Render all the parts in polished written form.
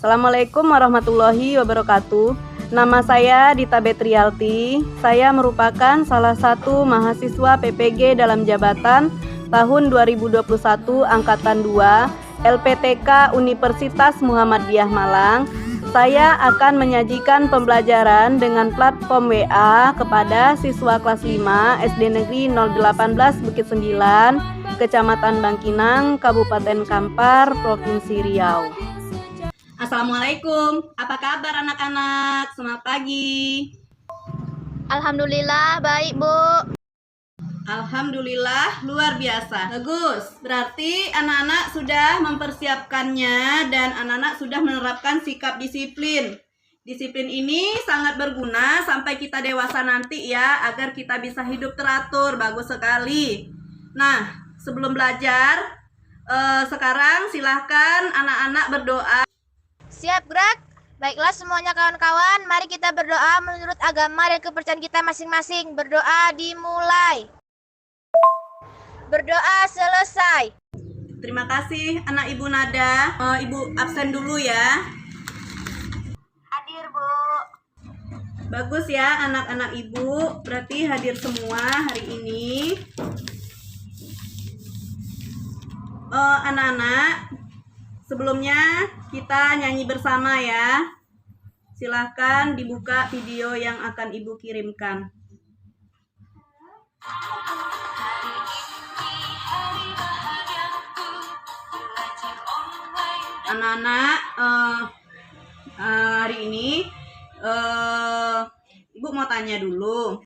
Assalamualaikum warahmatullahi wabarakatuh. Nama saya Dita Betrialti. Saya merupakan salah satu mahasiswa PPG dalam jabatan tahun 2021 Angkatan 2 LPTK Universitas Muhammadiyah Malang. Saya akan menyajikan pembelajaran dengan platform WA kepada siswa kelas 5 SD Negeri 018 Bukit 9, Kecamatan Bangkinang, Kabupaten Kampar, Provinsi Riau. Assalamualaikum, apa kabar anak-anak? Selamat pagi. Alhamdulillah, baik Bu. Alhamdulillah, luar biasa. Bagus, berarti anak-anak sudah mempersiapkannya dan anak-anak sudah menerapkan sikap disiplin. Disiplin ini sangat berguna sampai kita dewasa nanti ya, agar kita bisa hidup teratur. Bagus sekali. Nah, sebelum belajar, sekarang silahkan anak-anak berdoa. Siap gerak? Baiklah semuanya kawan-kawan, mari kita berdoa menurut agama dan kepercayaan kita masing-masing. Berdoa dimulai. Berdoa selesai. Terima kasih anak Ibu Nada. Ibu absen dulu ya. Hadir Bu. Bagus ya anak-anak Ibu, berarti hadir semua hari ini. Anak-anak, sebelumnya kita nyanyi bersama ya. Silahkan dibuka video yang akan Ibu kirimkan. Anak-anak, hari ini Ibu mau tanya dulu.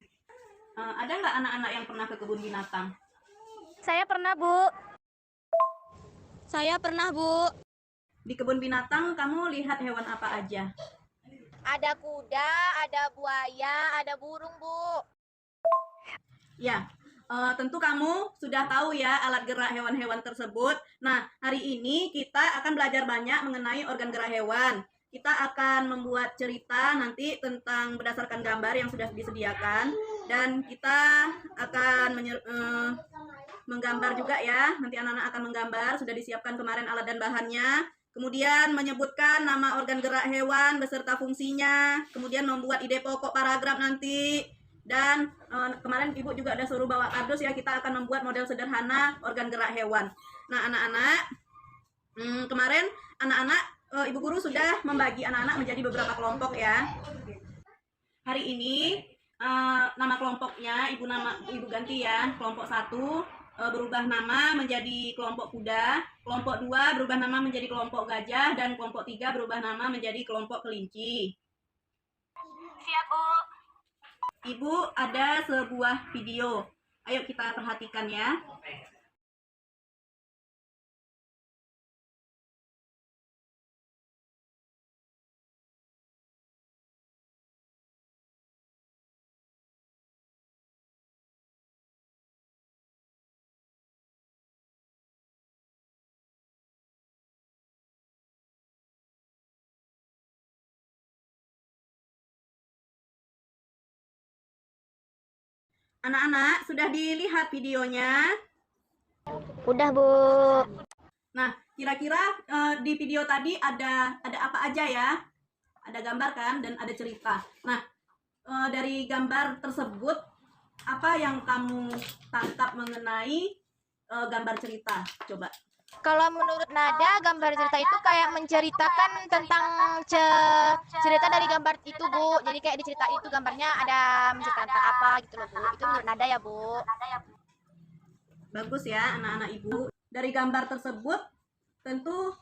Ada nggak anak-anak yang pernah ke kebun binatang? Saya pernah Bu. Saya pernah Bu. Di kebun binatang kamu lihat hewan apa aja? Ada kuda, ada buaya, ada burung Bu. Ya, tentu kamu sudah tahu ya alat gerak hewan-hewan tersebut. Nah, hari ini kita akan belajar banyak mengenai organ gerak hewan. Kita akan membuat cerita nanti tentang berdasarkan gambar yang sudah disediakan. Dan kita akan menggambar juga ya. Nanti anak-anak akan menggambar, sudah disiapkan kemarin alat dan bahannya. Kemudian menyebutkan nama organ gerak hewan beserta fungsinya. Kemudian membuat ide pokok paragraf nanti. Dan kemarin Ibu juga ada suruh bawa kardus ya, kita akan membuat model sederhana organ gerak hewan. Nah anak-anak, kemarin anak-anak Ibu guru sudah membagi anak-anak menjadi beberapa kelompok ya. Hari ini nama kelompoknya Ibu ganti ya. Kelompok 1 berubah nama menjadi kelompok kuda, kelompok 2 berubah nama menjadi kelompok gajah, dan kelompok 3 berubah nama menjadi kelompok kelinci. Siap Bu. Ibu ada sebuah video. Ayo kita perhatikan ya. Anak-anak, sudah dilihat videonya? Udah Bu. Nah, kira-kira di video tadi ada apa aja ya? Ada gambar kan dan ada cerita. Nah, dari gambar tersebut apa yang kamu tangkap mengenai gambar cerita? Coba. Kalau menurut Nada, gambar cerita itu kayak menceritakan tentang cerita dari gambar itu Bu. Jadi kayak di cerita itu gambarnya ada menceritakan tentang apa gitu loh Bu. Itu menurut Nada ya Bu. Bagus ya anak-anak Ibu. Dari gambar tersebut tentu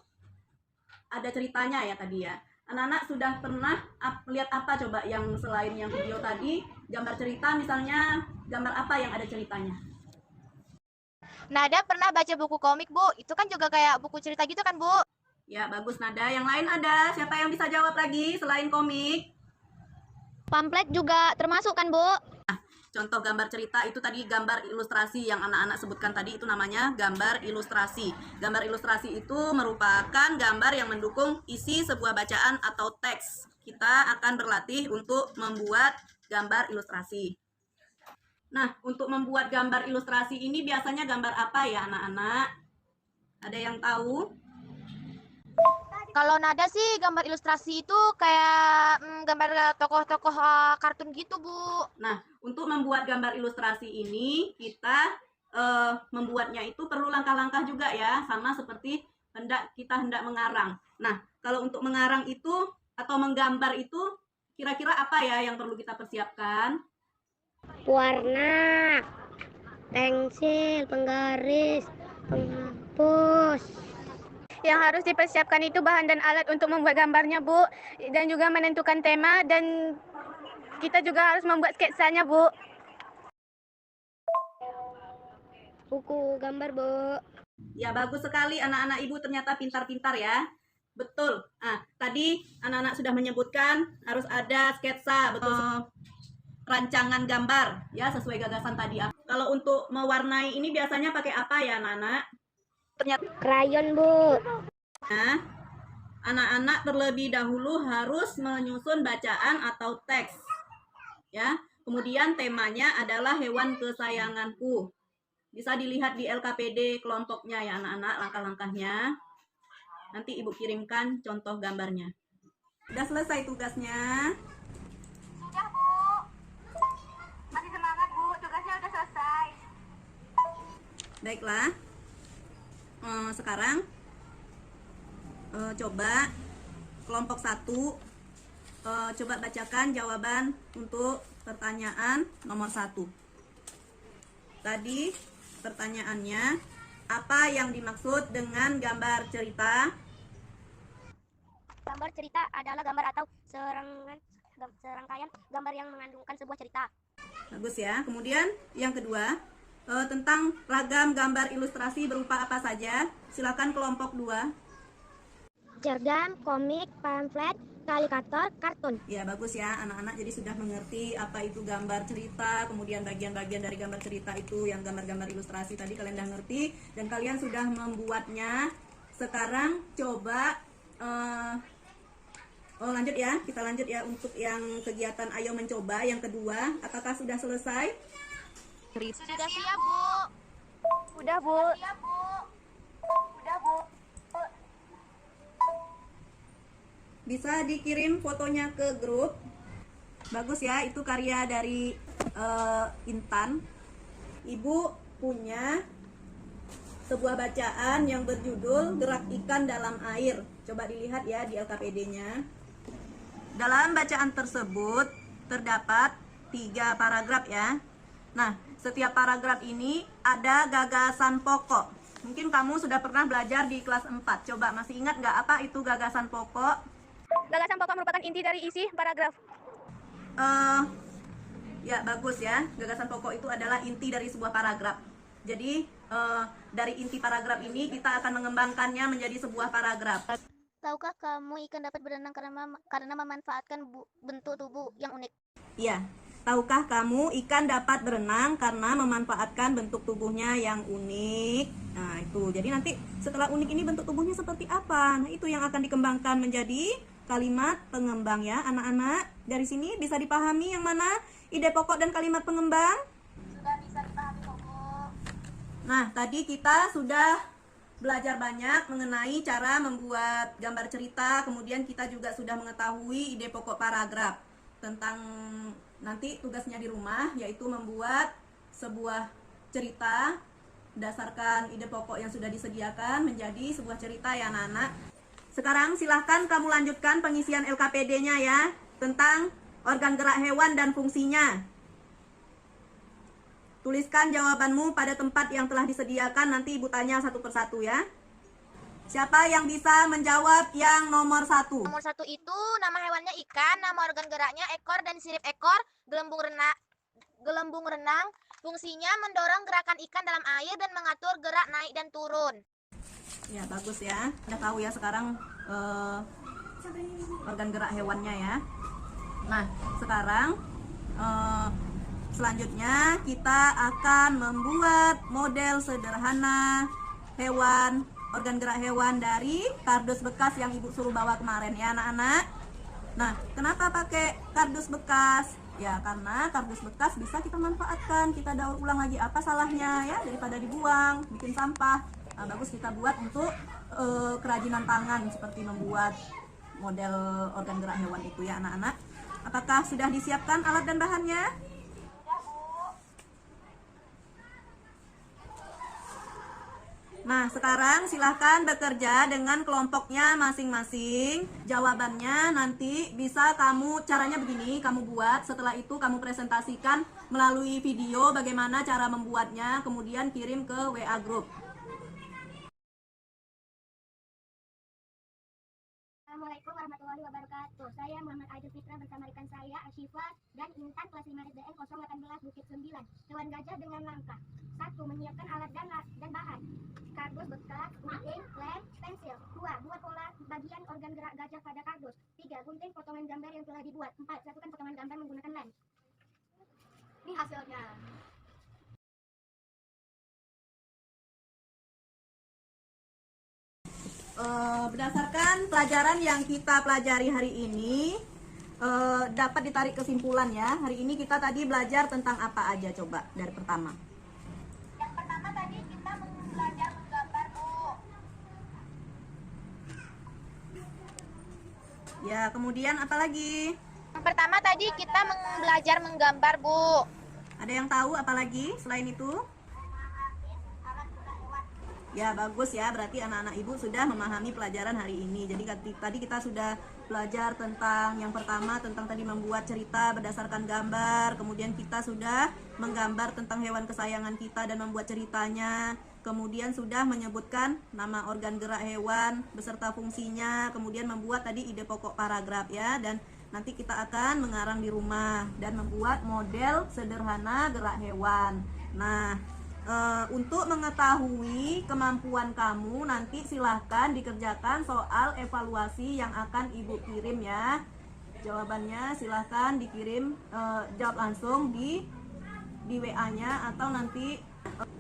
ada ceritanya ya tadi ya. Anak-anak sudah pernah lihat apa coba yang selain yang video tadi, gambar cerita misalnya, gambar apa yang ada ceritanya? Nada pernah baca buku komik Bu. Itu kan juga kayak buku cerita gitu kan Bu. Ya bagus Nada. Yang lain ada? Siapa yang bisa jawab lagi selain komik? Pamflet juga termasuk kan Bu? Contoh gambar cerita itu tadi gambar ilustrasi yang anak-anak sebutkan tadi, itu namanya gambar ilustrasi. Gambar ilustrasi itu merupakan gambar yang mendukung isi sebuah bacaan atau teks. Kita akan berlatih untuk membuat gambar ilustrasi. Nah, untuk membuat gambar ilustrasi ini biasanya gambar apa ya anak-anak? Ada yang tahu? Kalau nada sih gambar ilustrasi itu kayak gambar tokoh-tokoh kartun gitu, Bu. Nah, untuk membuat gambar ilustrasi ini kita membuatnya itu perlu langkah-langkah juga ya, sama seperti kita hendak mengarang. Nah, kalau untuk mengarang itu atau menggambar itu kira-kira apa ya yang perlu kita persiapkan? Warna, pensil, penggaris, penghapus. Yang harus dipersiapkan itu bahan dan alat untuk membuat gambarnya, Bu, dan juga menentukan tema, dan kita juga harus membuat sketsanya, Bu. Buku gambar, Bu. Ya, bagus sekali anak-anak Ibu, ternyata pintar-pintar ya. Betul. Tadi anak-anak sudah menyebutkan harus ada sketsa, betul. Rancangan gambar ya sesuai gagasan tadi. Kalau untuk mewarnai ini biasanya pakai apa ya, anak-anak? Krayon, Bu. Nah, anak-anak terlebih dahulu harus menyusun bacaan atau teks. Ya, kemudian temanya adalah hewan kesayanganku. Bisa dilihat di LKPD kelompoknya ya anak-anak, langkah-langkahnya. Nanti Ibu kirimkan contoh gambarnya. Sudah selesai tugasnya? Sudah, Bu. Masih semangat, Bu. Tugasnya udah selesai. Baiklah. Sekarang coba kelompok 1 coba bacakan jawaban untuk pertanyaan nomor 1. Tadi pertanyaannya, apa yang dimaksud dengan gambar cerita? Gambar cerita adalah gambar atau serangkaian gambar yang mengandungkan sebuah cerita. Bagus ya. Kemudian yang kedua, tentang ragam gambar ilustrasi berupa apa saja? Silakan kelompok 2. Cergam, komik, pamflet, karikatur, kartun. Ya, bagus ya anak-anak, jadi sudah mengerti apa itu gambar cerita, kemudian bagian-bagian dari gambar cerita itu yang gambar-gambar ilustrasi tadi kalian sudah ngerti dan kalian sudah membuatnya. Sekarang coba lanjut ya, kita lanjut ya untuk yang kegiatan ayo mencoba yang kedua. Apakah sudah selesai? Sudah siap, Bu. Udah, Bu. Siap, Bu. Udah, Bu. Bisa dikirim fotonya ke grup. Bagus ya, itu karya dari Intan. Ibu punya sebuah bacaan yang berjudul Gerak Ikan Dalam Air. Coba dilihat ya di LKPD-nya. Dalam bacaan tersebut terdapat 3 paragraf ya. Nah, setiap paragraf ini ada gagasan pokok. Mungkin kamu sudah pernah belajar di kelas 4. Coba masih ingat nggak apa itu gagasan pokok? Gagasan pokok merupakan inti dari isi paragraf. Ya, bagus ya. Gagasan pokok itu adalah inti dari sebuah paragraf. Jadi, dari inti paragraf ini kita akan mengembangkannya menjadi sebuah paragraf. Tahukah kamu ikan dapat berenang karena memanfaatkan bentuk tubuh yang unik? Iya. Tahukah kamu ikan dapat berenang karena memanfaatkan bentuk tubuhnya yang unik? Nah, itu. Jadi nanti setelah unik ini bentuk tubuhnya seperti apa? Nah, itu yang akan dikembangkan menjadi kalimat pengembang ya, anak-anak. Dari sini bisa dipahami yang mana ide pokok dan kalimat pengembang? Sudah bisa dipahami, Bu. Nah, tadi kita sudah belajar banyak mengenai cara membuat gambar cerita, kemudian kita juga sudah mengetahui ide pokok paragraf. Tentang nanti tugasnya di rumah, yaitu membuat sebuah cerita berdasarkan ide pokok yang sudah disediakan menjadi sebuah cerita ya anak-anak. Sekarang silahkan kamu lanjutkan pengisian LKPD-nya ya, tentang organ gerak hewan dan fungsinya. Tuliskan jawabanmu pada tempat yang telah disediakan, nanti Ibu tanya satu persatu ya. Siapa yang bisa menjawab yang nomor 1? Nomor 1 itu nama hewannya ikan, nama organ geraknya ekor dan sirip ekor, gelembung renang. Fungsinya mendorong gerakan ikan dalam air dan mengatur gerak naik dan turun. Ya, bagus ya. Udah tahu ya sekarang organ gerak hewannya ya. Nah, sekarang selanjutnya kita akan membuat model sederhana hewan, organ gerak hewan dari kardus bekas yang Ibu suruh bawa kemarin ya anak-anak. Nah, kenapa pakai kardus bekas? Ya, karena kardus bekas bisa kita manfaatkan, kita daur ulang lagi, apa salahnya ya, daripada dibuang, bikin sampah. Nah, bagus kita buat untuk kerajinan tangan seperti membuat model organ gerak hewan itu ya anak-anak. Apakah sudah disiapkan alat dan bahannya? Nah, sekarang silahkan bekerja dengan kelompoknya masing-masing. Jawabannya nanti bisa caranya begini, kamu buat. Setelah itu kamu presentasikan melalui video bagaimana cara membuatnya, kemudian kirim ke WA Group. Assalamualaikum warahmatullahi wabarakatuh. Saya Muhammad Aidil Fitra bersama rekan saya Asyifa dan Intan kelas 5 SDN 018 Bukit 9. Hewan gajah dengan langkah. 1. Menyiapkan alat dan bahan. Kardus bekas, gunting, lem, pensil. 2. Buat pola bagian organ gerak gajah pada kardus. 3. Gunting potongan gambar yang telah dibuat. 4. Satukan potongan gambar menggunakan lem. Ini hasilnya. Berdasarkan pelajaran yang kita pelajari hari ini, dapat ditarik kesimpulan ya. Hari ini kita tadi belajar tentang apa aja, coba dari pertama. Yang pertama tadi kita belajar menggambar, Bu. Ya, kemudian apa lagi? Yang pertama tadi kita belajar menggambar, Bu. Ada yang tahu apa lagi selain itu? Ya, bagus ya, berarti anak-anak ibu sudah memahami pelajaran hari ini. Jadi tadi kita sudah belajar tentang yang pertama, tentang tadi membuat cerita berdasarkan gambar. Kemudian kita sudah menggambar tentang hewan kesayangan kita dan membuat ceritanya. Kemudian sudah menyebutkan nama organ gerak hewan beserta fungsinya. Kemudian membuat tadi ide pokok paragraf ya. Dan nanti kita akan mengarang di rumah dan membuat model sederhana gerak hewan. Nah, untuk mengetahui kemampuan kamu, nanti silahkan dikerjakan soal evaluasi yang akan ibu kirim ya. Jawabannya silahkan dikirim, jawab langsung di WA-nya atau nanti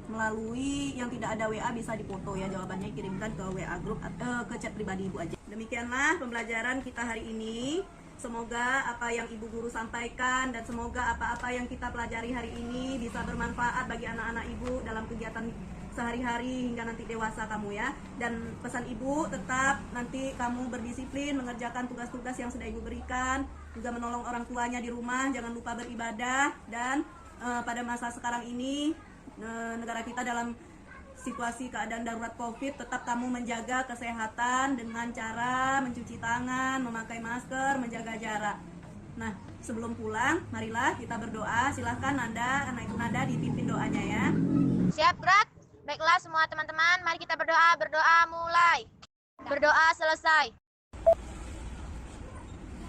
melalui yang tidak ada WA bisa dipoto ya. Jawabannya kirimkan ke WA grup, ke chat pribadi ibu aja. Demikianlah pembelajaran kita hari ini. Semoga apa yang ibu guru sampaikan dan semoga apa-apa yang kita pelajari hari ini bisa bermanfaat bagi anak-anak ibu dalam kegiatan sehari-hari hingga nanti dewasa kamu ya. Dan pesan ibu, tetap nanti kamu berdisiplin mengerjakan tugas-tugas yang sudah ibu berikan, juga menolong orang tuanya di rumah, jangan lupa beribadah. Dan pada masa sekarang ini negara kita dalam situasi keadaan darurat COVID, tetap kamu menjaga kesehatan dengan cara mencuci tangan, memakai masker, menjaga jarak. Nah, sebelum pulang, marilah kita berdoa. Silahkan Nanda, anak ibu Nanda dipimpin doanya ya. Siap, gerak. Baiklah semua teman-teman, mari kita berdoa. Berdoa mulai. Berdoa selesai.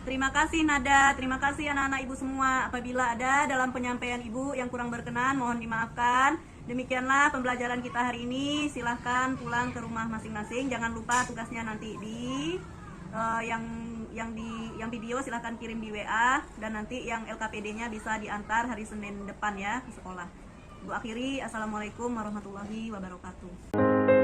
Terima kasih Nada, terima kasih anak-anak ibu semua. Apabila ada dalam penyampaian ibu yang kurang berkenan, mohon dimaafkan. Demikianlah pembelajaran kita hari ini. Silahkan pulang ke rumah masing-masing. Jangan lupa tugasnya nanti di yang video silahkan kirim di WA, dan nanti yang LKPD-nya bisa diantar hari Senin depan ya ke sekolah. Bu akhiri, assalamualaikum warahmatullahi wabarakatuh.